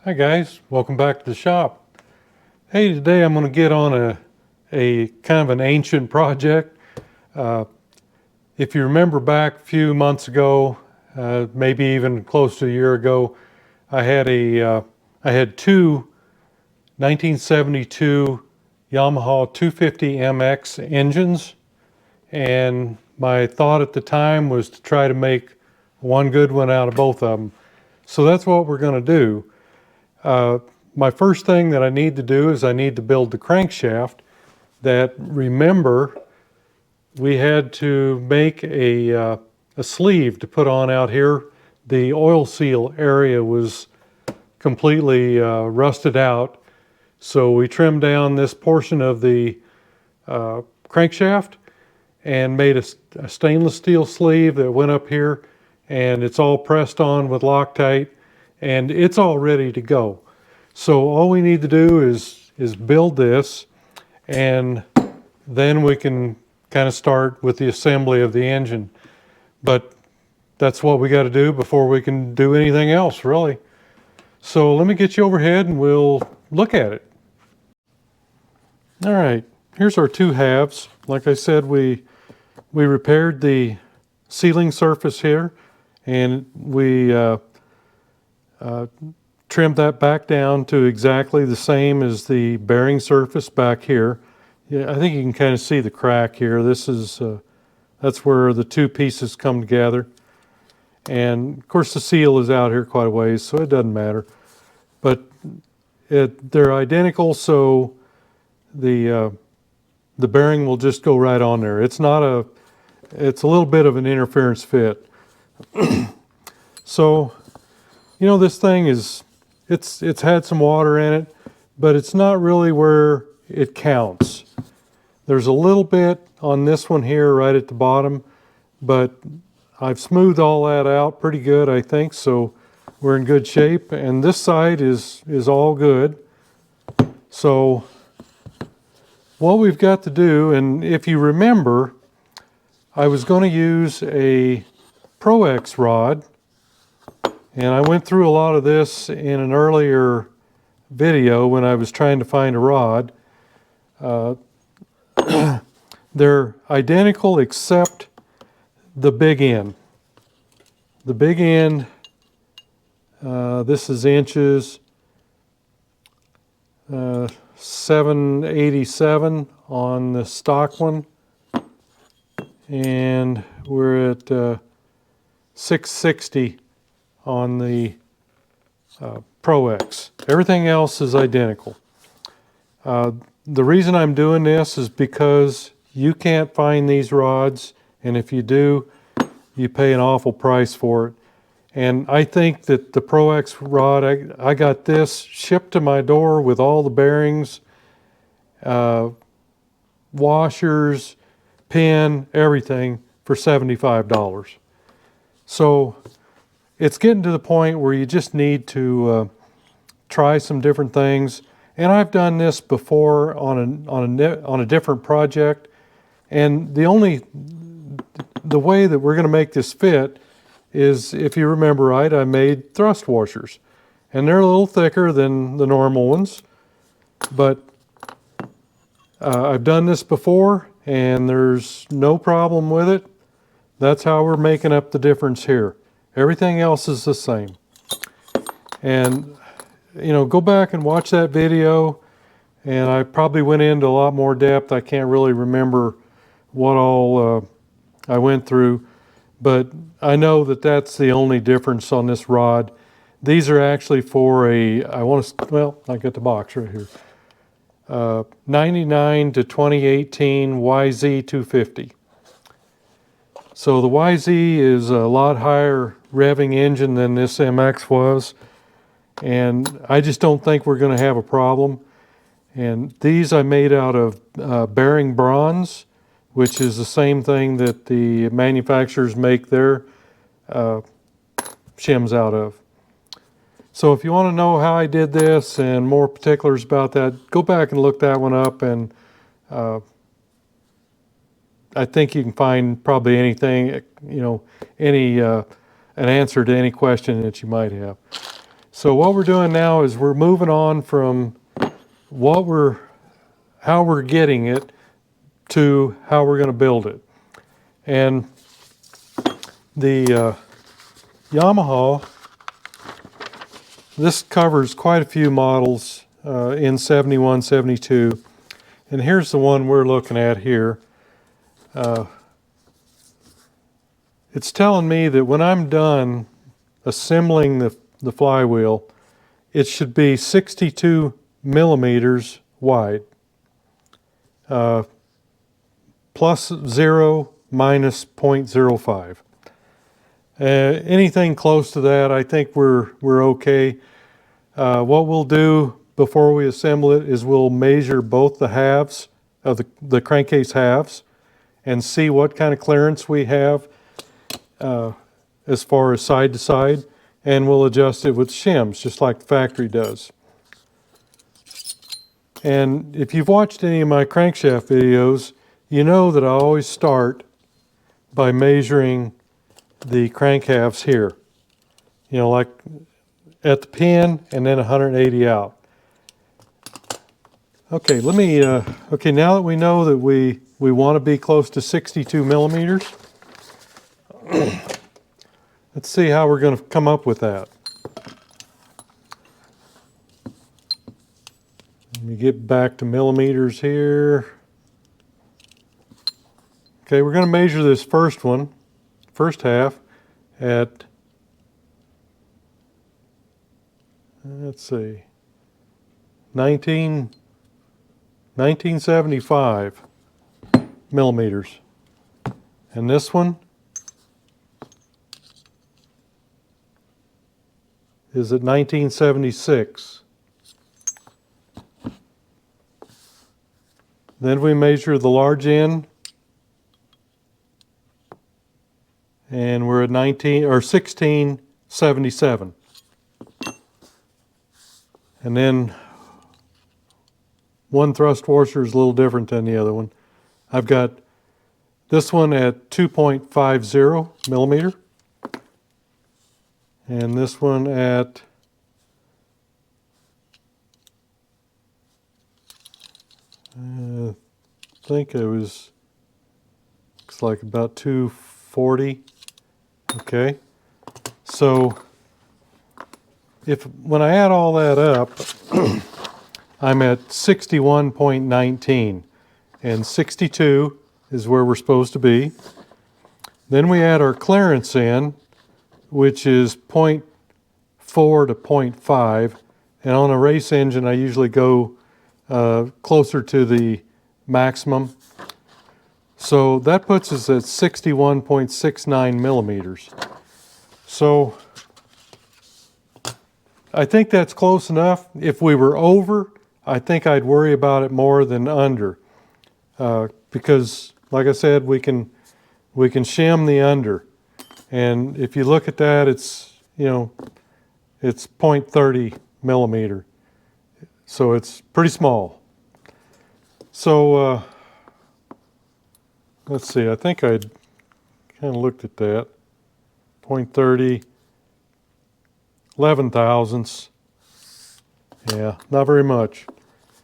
Hi guys, welcome back to the shop. Hey, today I'm going to get on a kind of an ancient project. If you remember back a few months ago, maybe even close to a year ago, I had two 1972 Yamaha 250 MX engines, and my thought at the time was to try to make one good one out of both of them. So that's what we're going to do. My first thing that I need to do is I need to build the crankshaft. That, remember, we had to make a sleeve to put on out here. The oil seal area was completely rusted out, so we trimmed down this portion of the crankshaft and made a stainless steel sleeve that went up here, and it's all pressed on with Loctite, and it's all ready to go. So all we need to do is build this, and then we can kind of start with the assembly of the engine. But that's what we got to do before we can do anything else, really. So let me get you overhead and we'll look at it. All right, here's our two halves. Like I said, we repaired the sealing surface here, and we trimmed that back down to exactly the same as the bearing surface back here. Yeah, I think you can kind of see the crack here. This is that's where the two pieces come together. And of course the seal is out here quite a ways, so it doesn't matter. But they're identical, so the bearing will just go right on there. It's a little bit of an interference fit. So, you know, this thing is, it's had some water in it, but it's not really where it counts. There's a little bit on this one here right at the bottom, but I've smoothed all that out pretty good, I think, so we're in good shape. And this side is all good. So what we've got to do, and if you remember, I was going to use a Pro X rod, and I went through a lot of this in an earlier video when I was trying to find a rod. They're identical except the big end. The big end, this is inches, 787 on the stock one, and we're at 660 on the Pro X. Everything else is identical. The reason I'm doing this is because you can't find these rods, and if you do, you pay an awful price for it. And I think that the Pro X rod, I got this shipped to my door with all the bearings, washers, pin, everything for $75. So it's getting to the point where you just need to try some different things. And I've done this before on a different project. And the way that we're going to make this fit is, if you remember right, I made thrust washers. And they're a little thicker than the normal ones. But I've done this before, and there's no problem with it. That's how we're making up the difference here. Everything else is the same. And, you know, go back and watch that video, and I probably went into a lot more depth. I can't really remember what all I went through, but I know that that's the only difference on this rod. These are actually for I got the box right here. 99 to 2018 YZ250. So the YZ is a lot higher revving engine than this MX was, and I just don't think we're going to have a problem. And these I made out of bearing bronze, which is the same thing that the manufacturers make their shims out of. So if you want to know how I did this and more particulars about that, go back and look that one up, and I think you can find probably anything, you know, an answer to any question that you might have. So what we're doing now is we're moving on from how we're getting it to how we're going to build it. And the Yamaha, this covers quite a few models in 71, 72. And here's the one we're looking at here. It's telling me that when I'm done assembling the flywheel, it should be 62 millimeters wide. Plus 0, minus 0.05. Anything close to that, I think we're okay. What we'll do before we assemble it is we'll measure both the halves of the crankcase halves and see what kind of clearance we have as far as side to side, and we'll adjust it with shims just like the factory does. And if you've watched any of my crankshaft videos, you know that I always start by measuring the crank halves here. You know, like at the pin and then 180 out. Okay, let me, okay, now that we know that we want to be close to 62 millimeters, let's see how we're going to come up with that. Let me get back to millimeters here. Okay, we're going to measure this first half, at, let's see, 1975 millimeters. And this one is at 1976. Then we measure the large end, and we're at 1677. And then one thrust washer is a little different than the other one. I've got this one at 2.50 millimeter, and this one at I think it was, looks like about 240. Okay, so when I add all that up, I'm at 61.19, and 62 is where we're supposed to be. Then we add our clearance in, which is 0.4 to 0.5, and on a race engine I usually go closer to the maximum. So that puts us at 61.69 millimeters. So I think that's close enough. If we were over, I think I'd worry about it more than under, because, like I said, we can shim the under, and if you look at that, it's, you know, it's 0.30 millimeter, so it's pretty small. So let's see. I think I'd kind of looked at that. 0.30. 11 thousandths. Yeah, not very much.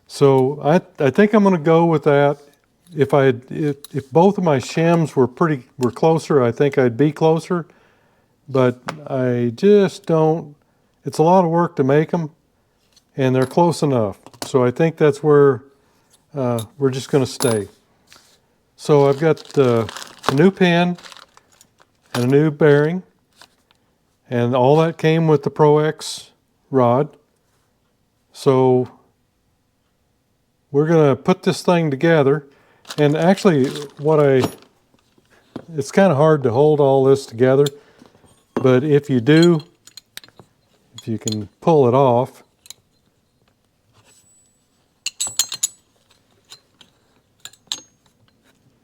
So I think I'm going to go with that. If both of my shims were closer, I think I'd be closer. But I just don't. It's a lot of work to make them, and they're close enough. So I think that's where we're just going to stay. So I've got a new pin and a new bearing. And all that came with the Pro X rod. So we're going to put this thing together. And actually, it's kind of hard to hold all this together. But if you do, if you can pull it off,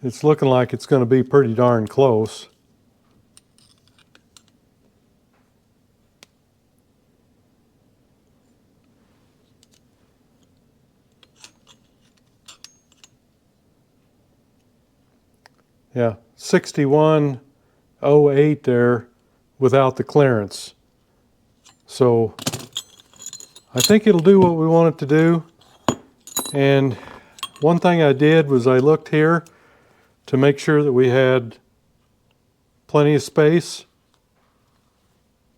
it's looking like it's going to be pretty darn close. Yeah, 61.08 there without the clearance. So I think it'll do what we want it to do. And one thing I did was I looked here to make sure that we had plenty of space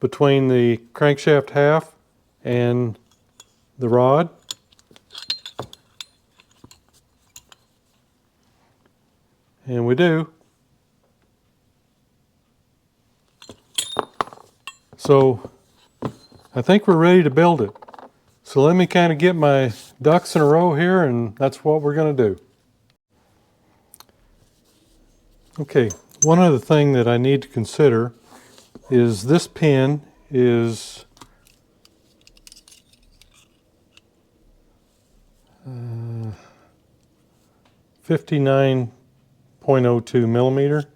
between the crankshaft half and the rod. And we do. So I think we're ready to build it. So let me kind of get my ducks in a row here, and that's what we're going to do. Okay, one other thing that I need to consider is this pin is 59.02 millimeter,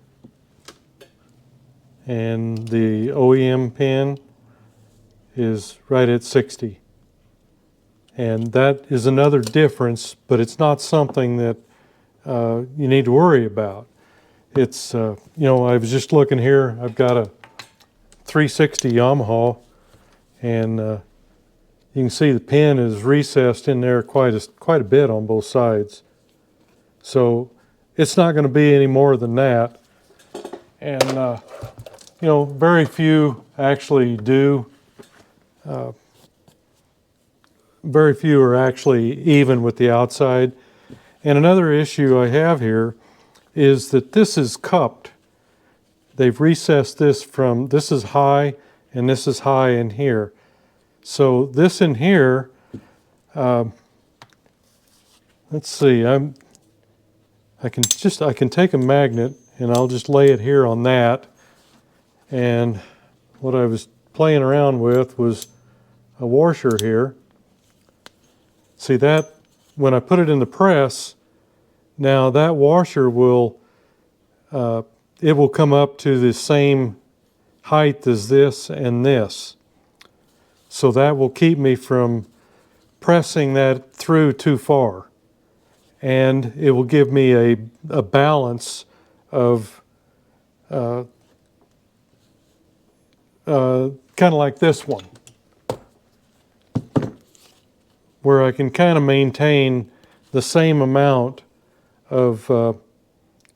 and the OEM pin is right at 60. And that is another difference, but it's not something that you need to worry about. It's, you know, I was just looking here, I've got a 360 Yamaha, and you can see the pin is recessed in there quite a bit on both sides. So it's not going to be any more than that. And, you know, very few actually do. Very few are actually even with the outside. And another issue I have here is that this is cupped. They've recessed this from, this is high and this is high in here. So this in here, let's see, I can take a magnet and I'll just lay it here on that. And what I was playing around with was a washer here. See that, when I put it in the press, now that washer will, it will come up to the same height as this and this. So that will keep me from pressing that through too far. And it will give me a balance of kind of like this one, where I can kind of maintain the same amount of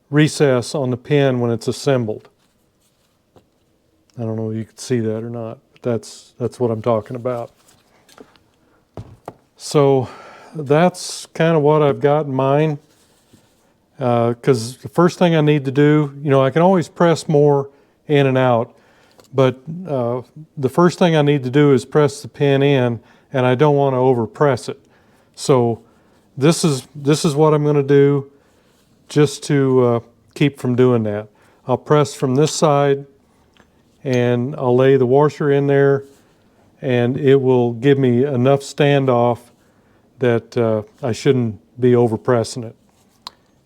recess on the pin when it's assembled. I don't know if you can see that or not, but that's what I'm talking about. So that's kind of what I've got in mind, because the first thing I need to do, you know, I can always press more in and out, but the first thing I need to do is press the pin in, and I don't want to over press it. So this is what I'm going to do just to keep from doing that. I'll press from this side and I'll lay the washer in there, and it will give me enough standoff that I shouldn't be over pressing it.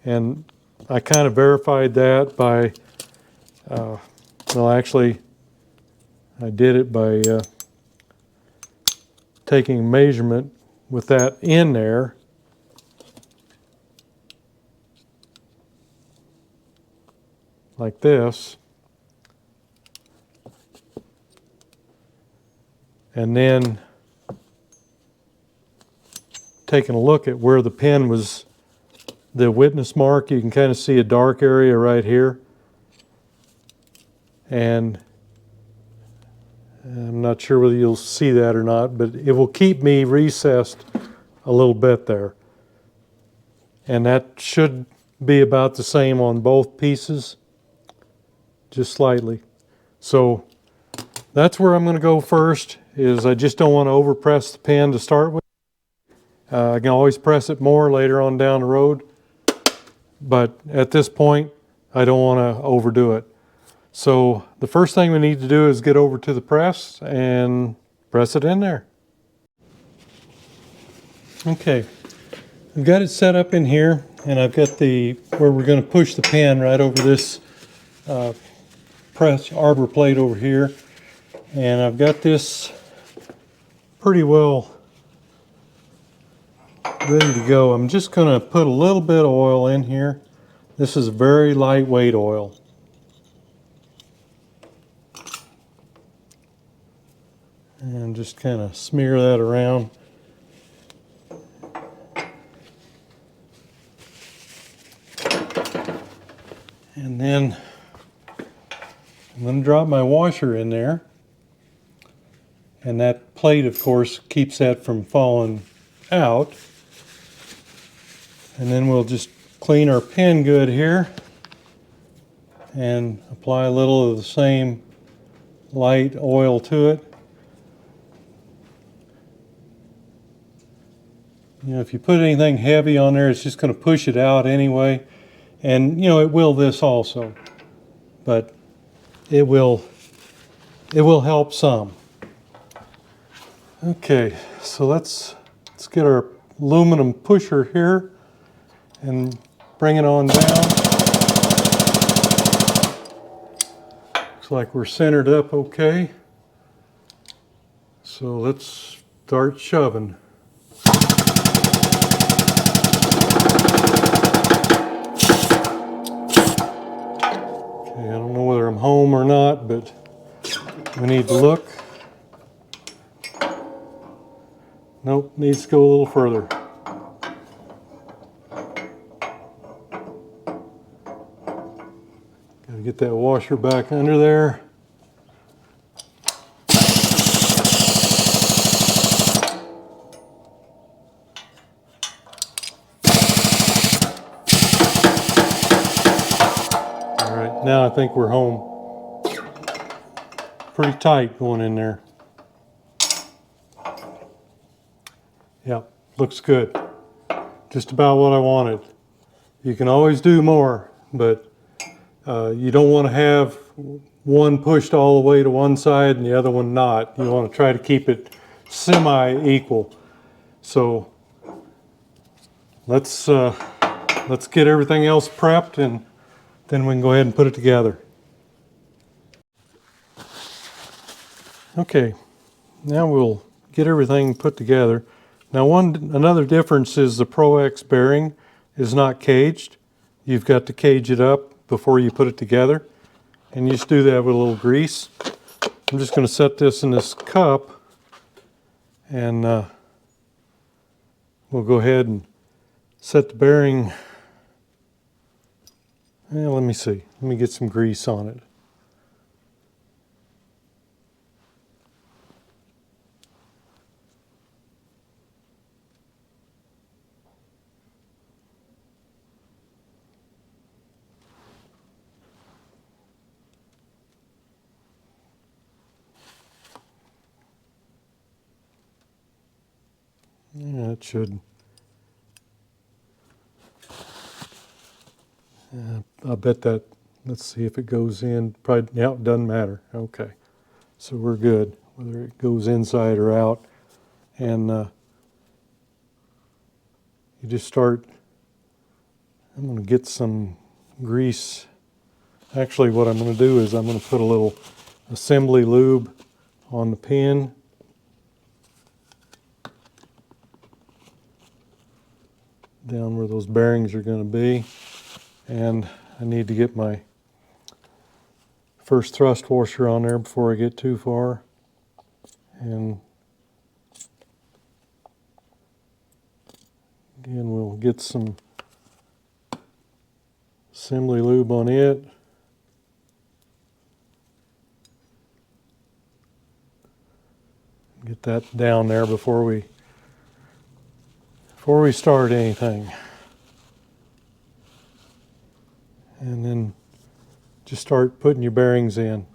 And I kind of verified that by, well actually I did it by taking a measurement with that in there. Like this. And then taking a look at where the pin was, the witness mark, you can kind of see a dark area right here. And I'm not sure whether you'll see that or not, but it will keep me recessed a little bit there. And that should be about the same on both pieces, just slightly. So that's where I'm going to go first, is I just don't want to overpress the pin to start with. I can always press it more later on down the road, but at this point I don't want to overdo it. So the first thing we need to do is get over to the press and press it in there. Okay, I've got it set up in here, and I've got where we're going to push the pin right over this press arbor plate over here, and I've got this pretty well ready to go. I'm just going to put a little bit of oil in here. This is very lightweight oil. And just kind of smear that around. And then I'm going to drop my washer in there. And that plate, of course, keeps that from falling out. And then we'll just clean our pin good here and apply a little of the same light oil to it. You know, if you put anything heavy on there, it's just going to push it out anyway. And, you know, it will this also. But it will help some. Okay, so let's get our aluminum pusher here and bring it on down. Looks like we're centered up okay. So let's start shoving. Okay, I don't know whether I'm home or not, but we need to look. Nope, needs to go a little further. Got to get that washer back under there. All right, now I think we're home. Pretty tight going in there. Yep, looks good. Just about what I wanted. You can always do more, but you don't want to have one pushed all the way to one side and the other one not. You want to try to keep it semi-equal. So let's get everything else prepped and then we can go ahead and put it together. Okay, now we'll get everything put together. Now another difference is the Pro X bearing is not caged. You've got to cage it up before you put it together. And you just do that with a little grease. I'm just going to set this in this cup and we'll go ahead and set the bearing. Well, let me see. Let me get some grease on it. Yeah, it should. I bet that, let's see if it goes in. Probably, yeah, it doesn't matter. Okay. So we're good, whether it goes inside or out. And you just start, I'm going to get some grease. Actually, what I'm going to do is I'm going to put a little assembly lube on the pin. Down where those bearings are going to be. And I need to get my first thrust washer on there before I get too far. And again, we'll get some assembly lube on it. Get that down there before we start anything. And then just start putting your bearings in.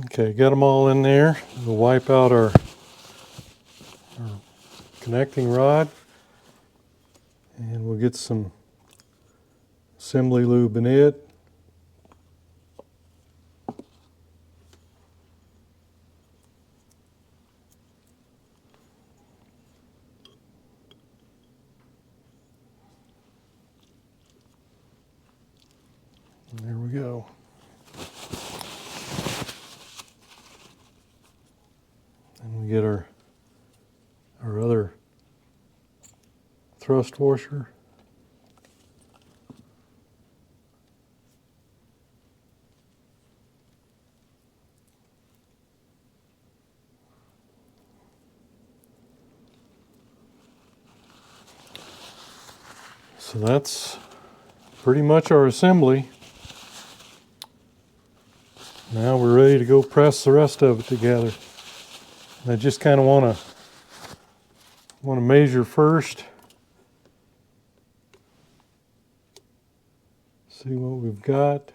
Okay, got them all in there. We'll wipe out our connecting rod and we'll get some assembly lube in it. And there we go. And we get our other thrust washer. So that's pretty much our assembly. Now we're ready to go press the rest of it together. I just kind of want to measure first. See what we've got.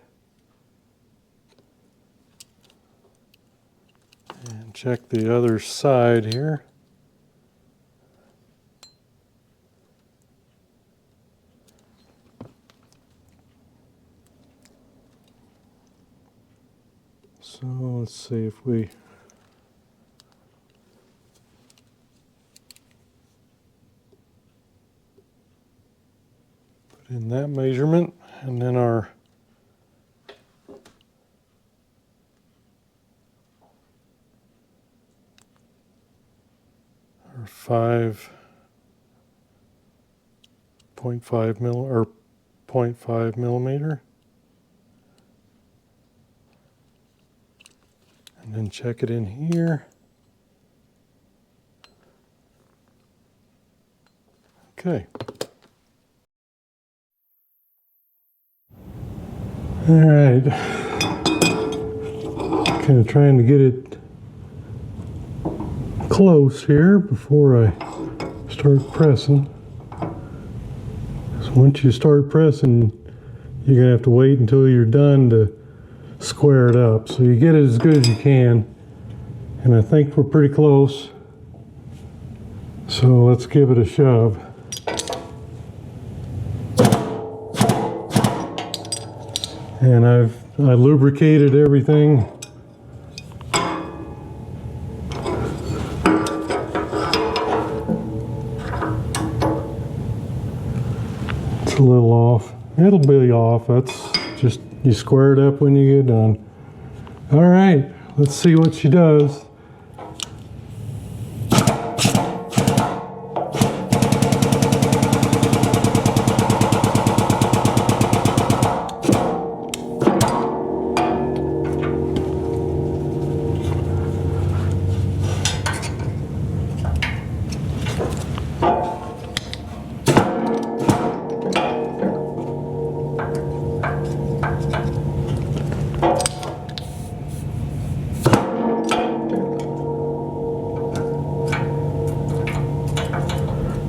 And check the other side here. So let's see if we put in that measurement, and then our our 5.5 mil or 0.5 millimeter. And then check it in here. Okay. All right. Kind of trying to get it close here before I start pressing. So once you start pressing, you're gonna have to wait until you're done to square it up. So you get it as good as you can. And I think we're pretty close. So let's give it a shove. And I lubricated everything. It's a little off. It'll be off. That's just, you square it up when you get done. All right, let's see what she does.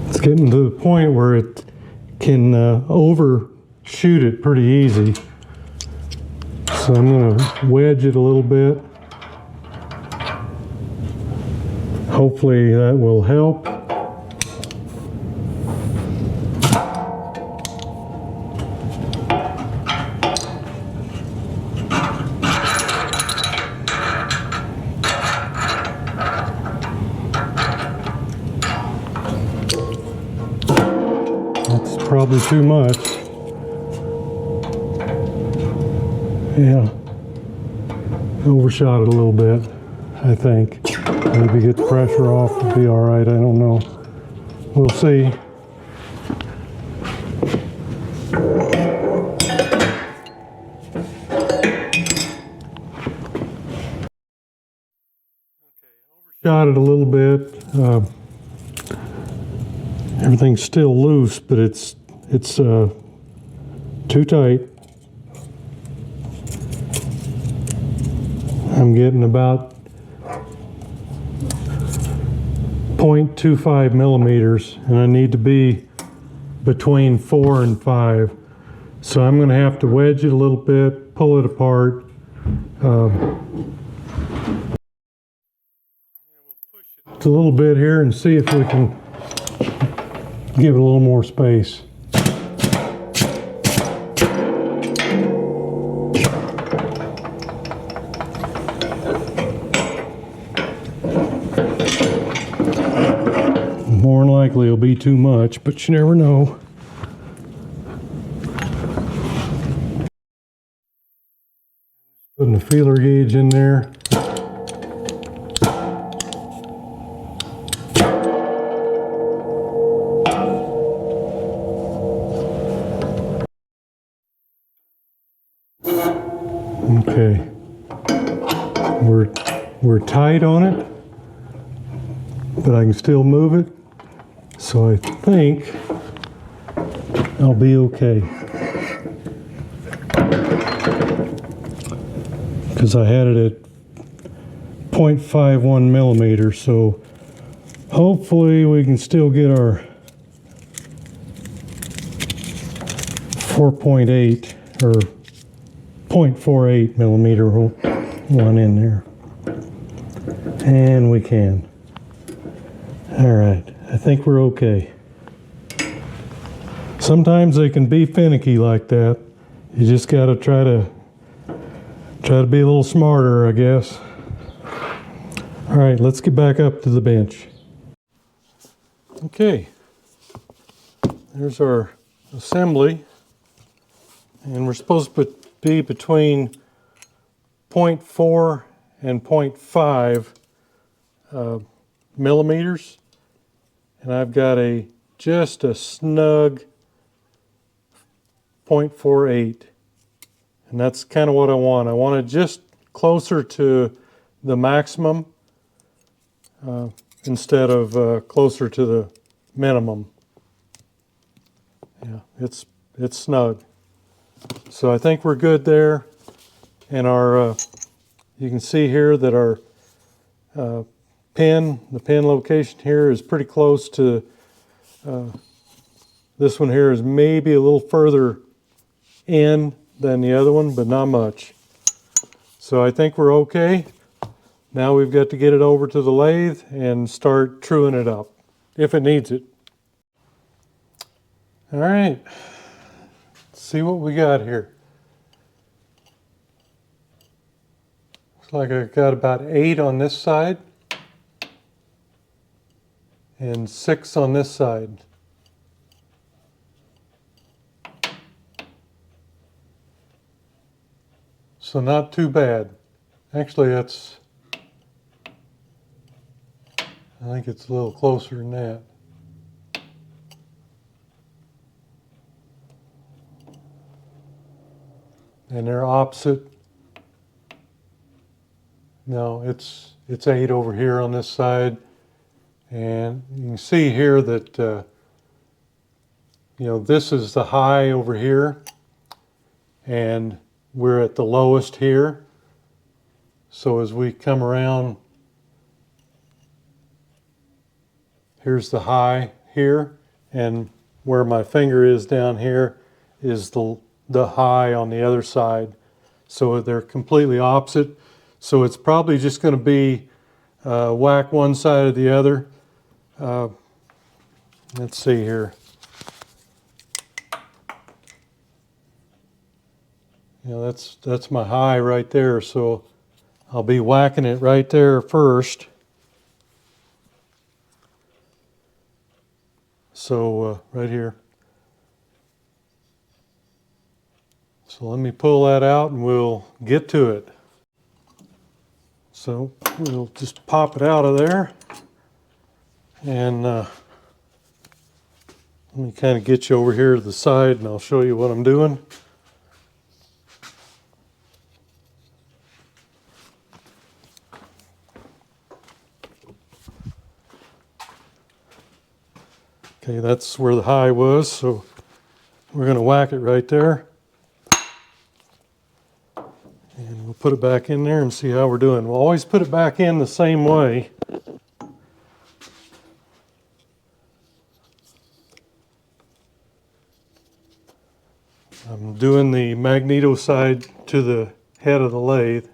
It's getting to the point where it can overshoot it pretty easy. So I'm going to wedge it a little bit. Hopefully that will help. Probably too much. Yeah, overshot it a little bit, I think. Maybe get the pressure off, it'll be all right, I don't know. We'll see. Overshot it a little bit. Everything's still loose, but it's too tight. I'm getting about 0.25 millimeters, and I need to be between 4 and 5. So I'm going to have to wedge it a little bit, pull it apart. It's a little bit here and see if we can give it a little more space. More than likely it'll be too much, but you never know. Putting the feeler gauge in there. Okay, we're tight on it, but I can still move it. So I think I'll be okay. Because I had it at 0.51 millimeters, so hopefully we can still get our 4.8 or 0.48 millimeter one in there. And we can. All right, I think we're okay. Sometimes they can be finicky like that. You just got to try to be a little smarter, I guess. All right, let's get back up to the bench. Okay, there's our assembly, and we're supposed to be between 0.4 and 0.5 millimeters, and I've got just a snug 0.48, and that's kind of what I want. I want it just closer to the maximum instead of closer to the minimum. Yeah, it's snug. So I think we're good there, and our you can see here that our the pin location here is pretty close to this one here is maybe a little further in than the other one, but not much. So I think we're okay. Now we've got to get it over to the lathe and start truing it up, if it needs it. All right, let's see what we got here. Looks like I got about 8 on this side and 6 on this side. So not too bad. Actually, I think it's a little closer than that. And they're opposite. No, it's 8 over here on this side. And you can see here that, this is the high over here. And we're at the lowest here. So as we come around, here's the high here, and where my finger is down here is the high on the other side. So they're completely opposite. So it's probably just going to be whack one side or the other. Let's see here. That's my high right there, so I'll be whacking it right there first. So right here. So let me pull that out and we'll get to it. So we'll just pop it out of there, and let me kind of get you over here to the side and I'll show you what I'm doing. Okay, that's where the high was, so we're going to whack it right there. And we'll put it back in there and see how we're doing. We'll always put it back in the same way. I'm doing the magneto side to the head of the lathe.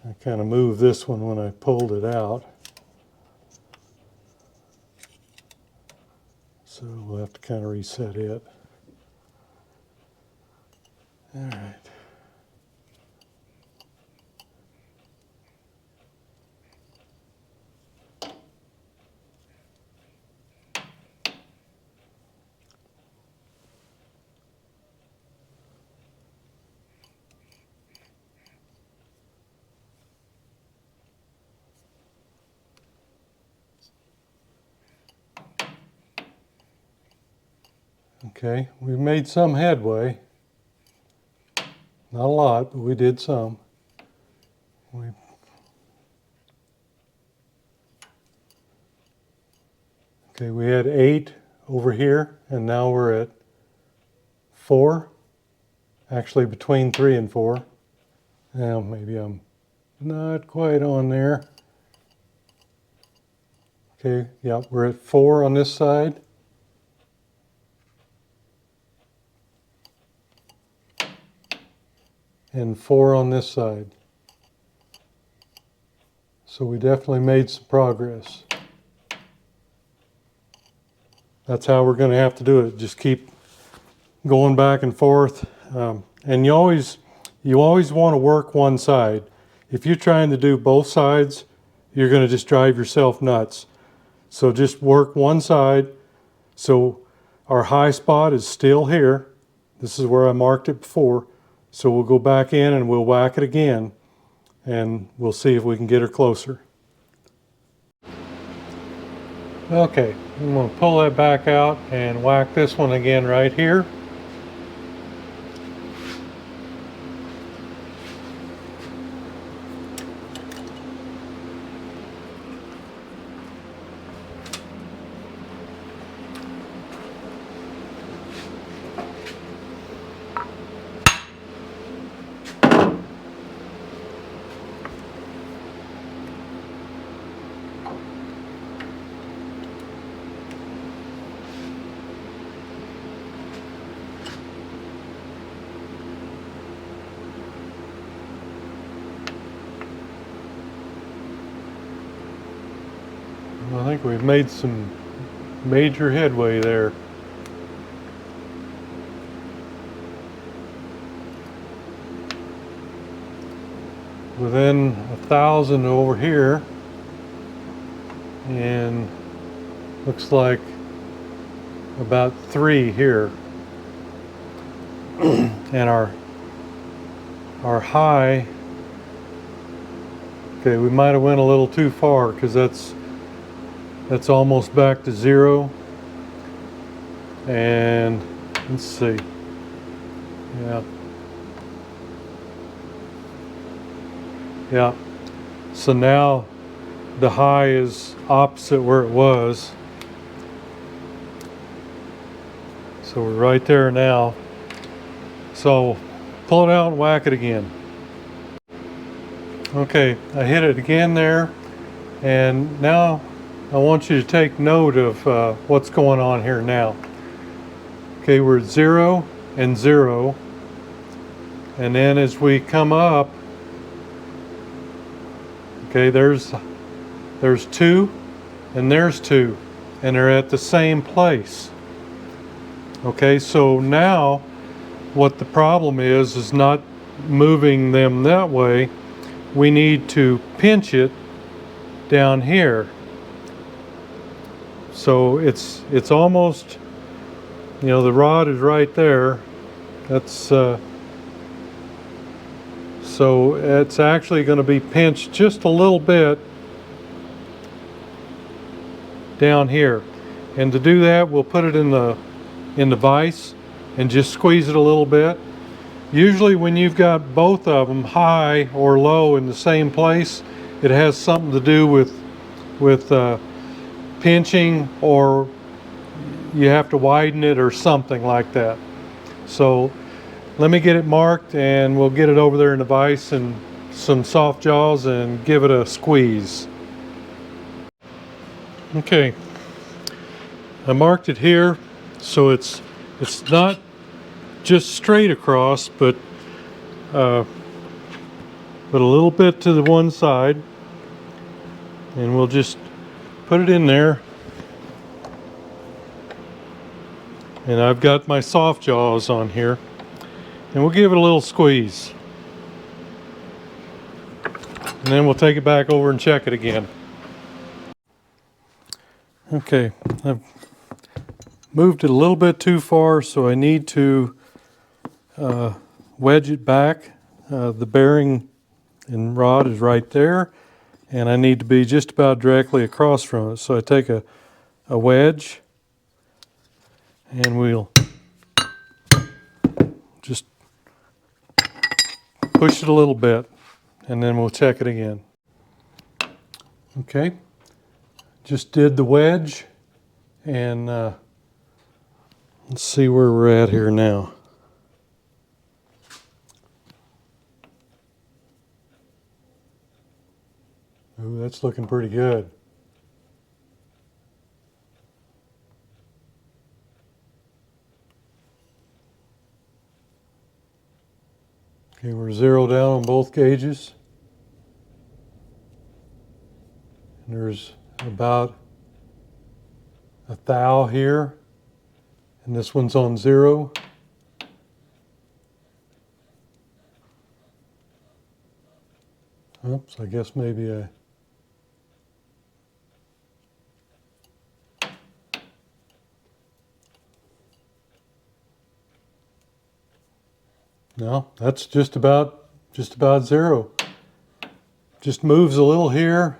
I kind of moved this one when I pulled it out. So we'll have to kind of reset it. All right. Okay, we've made some headway. Not a lot, but we did some. Okay, we had 8 over here, and now we're at 4. Actually, between 3 and 4. Now, maybe I'm not quite on there. Okay, yeah, we're at 4 on this side. And 4 on this side. So we definitely made some progress. That's how we're going to have to do it. Just keep going back and forth. And you always want to work one side. If you're trying to do both sides, you're going to just drive yourself nuts. So just work one side. So our high spot is still here. This is where I marked it before. So we'll go back in and we'll whack it again. And we'll see if we can get her closer. Okay, I'm going to pull that back out and whack this one again right here. I think we've made some major headway there. Within 1,000 over here, and looks like about 3 here. And our high, okay, we might have went a little too far because that's almost back to 0. And let's see, yeah, so now the high is opposite where it was, so we're right there now. So pull it out and whack it again. Okay, I hit it again there, and now I want you to take note of what's going on here now. Okay, we're at 0 and 0, and then as we come up, okay, there's 2 and there's 2, and they're at the same place. Okay, so now what the problem is not moving them that way. We need to pinch it down here. So it's almost, you know, the rod is right there. That's so it's actually going to be pinched just a little bit down here. And to do that, we'll put it in the vise and just squeeze it a little bit. Usually when you've got both of them high or low in the same place, it has something to do with pinching, or you have to widen it or something like that. So let me get it marked and we'll get it over there in the vise and some soft jaws and give it a squeeze. Okay, I marked it here, so it's not just straight across, but a little bit to the one side, and we'll just put it in there. And I've got my soft jaws on here, and we'll give it a little squeeze, and then we'll take it back over and check it again. Okay, I've moved it a little bit too far, so I need to wedge it back. The bearing and rod is right there, and I need to be just about directly across from it. So I take a wedge, and we'll push it a little bit, and then we'll check it again. Okay, just did the wedge, and let's see where we're at here now. Ooh, that's looking pretty good. Okay, we're 0 down on both gauges. And there's about a thou here, and this one's on 0. Oops, I guess maybe I... No, that's just about 0. Just moves a little here,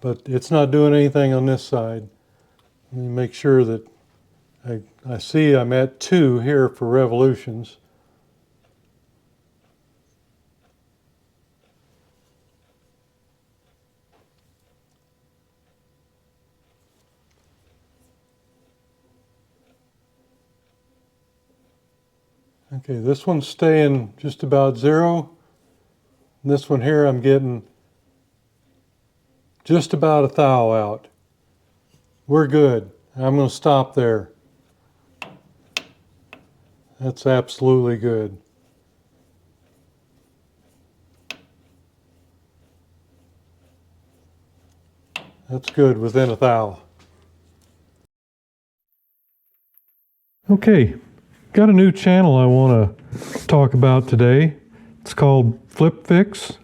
but it's not doing anything on this side. Let me make sure that I see I'm at 2 here for revolutions. Okay, this one's staying just about 0. And this one here I'm getting just about a thou out. We're good. I'm going to stop there. That's absolutely good. That's good, within a thou. Okay, got a new channel I want to talk about today. It's called FLIPFIX.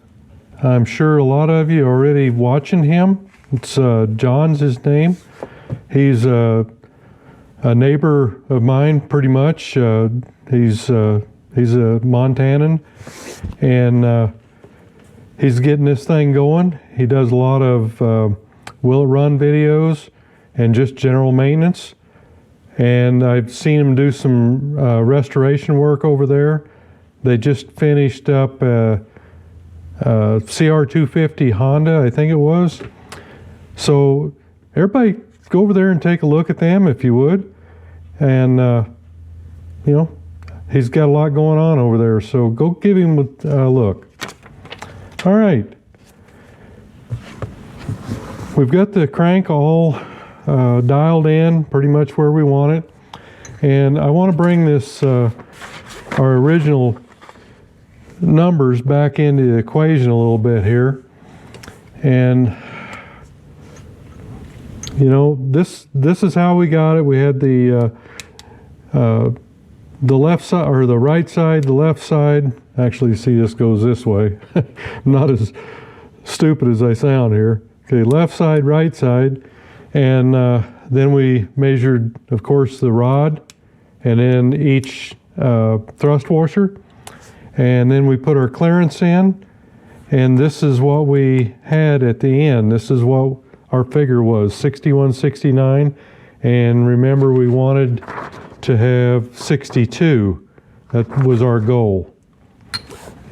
I'm sure a lot of you are already watching him. It's John's his name. He's a neighbor of mine, pretty much. He's a Montanan, and he's getting this thing going. He does a lot of will it run videos and just general maintenance. And I've seen him do some restoration work over there. They just finished up CR250 Honda, I think it was. So everybody go over there and take a look at them if you would. And, you know, he's got a lot going on over there, so go give him a look. All right. We've got the crank all dialed in pretty much where we want it. And I want to bring this, our original numbers back into the equation a little bit here. And you know, this is how we got it. We had the left side, or the right side, the left side. Actually, you see this goes this way. I'm not as stupid as I sound here. Okay, left side, right side. And then we measured, of course, the rod, and then each thrust washer. And then we put our clearance in, and this is what we had at the end. This is what our figure was, 6169. And remember, we wanted to have 62. That was our goal.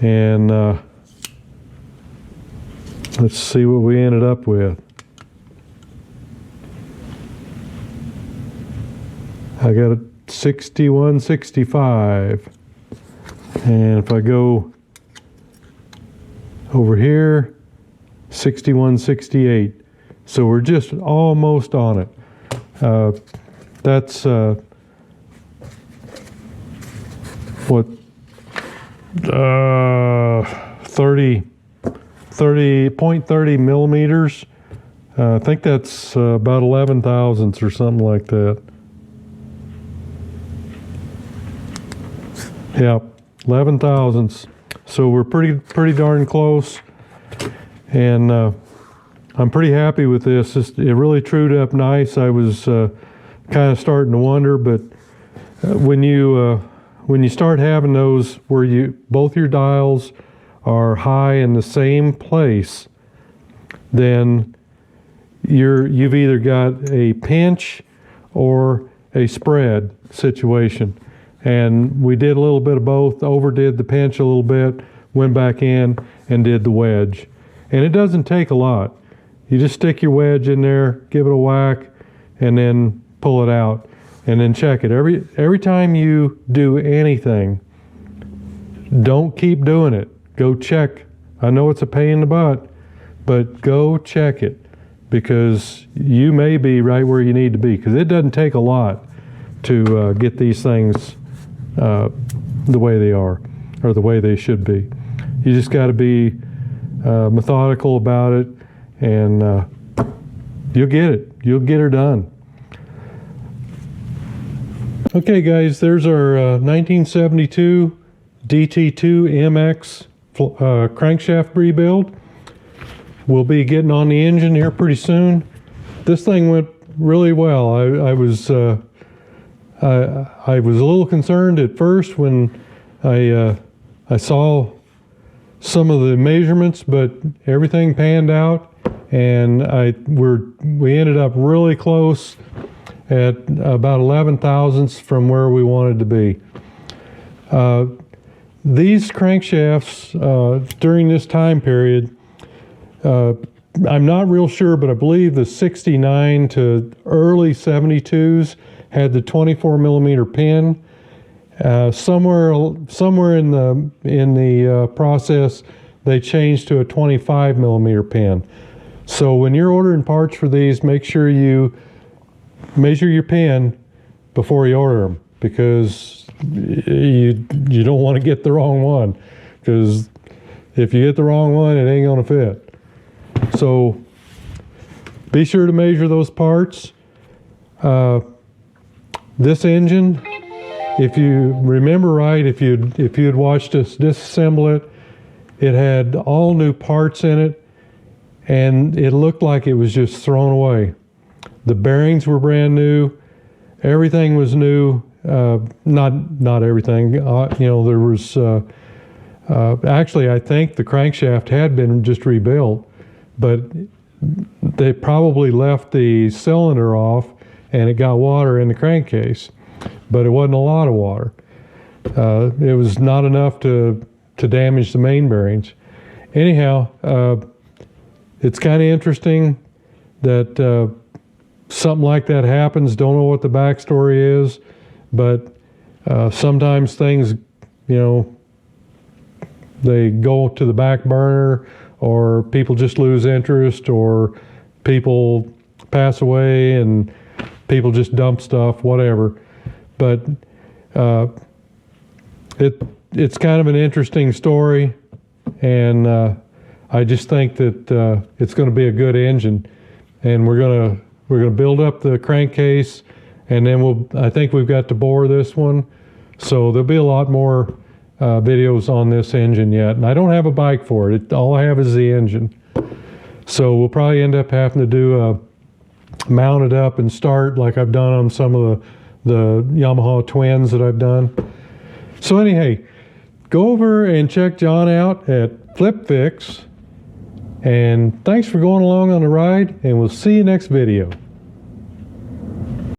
And let's see what we ended up with. I got a 6165. And if I go over here, 6168. So we're just almost on it. That's what 0.30 millimeters. I think that's about 11 thousandths or something like that. Yep, 11 thousandths. So we're pretty darn close, and I'm pretty happy with this. It really trued up nice. I was kind of starting to wonder, but when you start having those where both your dials are high in the same place, then you've either got a pinch or a spread situation. And we did a little bit of both, overdid the pinch a little bit, went back in and did the wedge. And it doesn't take a lot. You just stick your wedge in there, give it a whack, and then pull it out, and then check it. Every time you do anything, don't keep doing it. Go check. I know it's a pain in the butt, but go check it, because you may be right where you need to be, because it doesn't take a lot to get these things the way they are, or the way they should be. You just got to be methodical about it, and you'll get it. You'll get her done. Okay guys, there's our 1972 DT2 MX crankshaft rebuild. We'll be getting on the engine here pretty soon. This thing went really well. I was a little concerned at first when I saw some of the measurements, but everything panned out, and we ended up really close at about 11 thousandths from where we wanted to be. These crankshafts during this time period, I'm not real sure, but I believe the 69 to early 72s had the 24 millimeter pin. Somewhere in the process, they changed to a 25 millimeter pin. So when you're ordering parts for these, make sure you measure your pin before you order them, because you don't want to get the wrong one, because if you get the wrong one, it ain't gonna fit. So be sure to measure those parts. This engine, if you remember right, if you'd watched us disassemble it, it had all new parts in it, and it looked like it was just thrown away. The bearings were brand new. Everything was new. Not everything. You know, there was actually, I think the crankshaft had been just rebuilt, but they probably left the cylinder off, and it got water in the crankcase, but it wasn't a lot of water. It was not enough to damage the main bearings. Anyhow, it's kind of interesting that something like that happens. Don't know what the backstory is, but sometimes things, you know, they go to the back burner, or people just lose interest, or people pass away and people just dump stuff, whatever. But it's kind of an interesting story, and I just think that it's going to be a good engine, and we're going to build up the crankcase, and then I think we've got to bore this one, so there'll be a lot more videos on this engine yet. And I don't have a bike for it. All I have is the engine, so we'll probably end up having to do mount it up and start like I've done on some of the Yamaha twins that I've done. So anyway, go over and check John out at FLIPFIX, and thanks for going along on the ride, and we'll see you next video.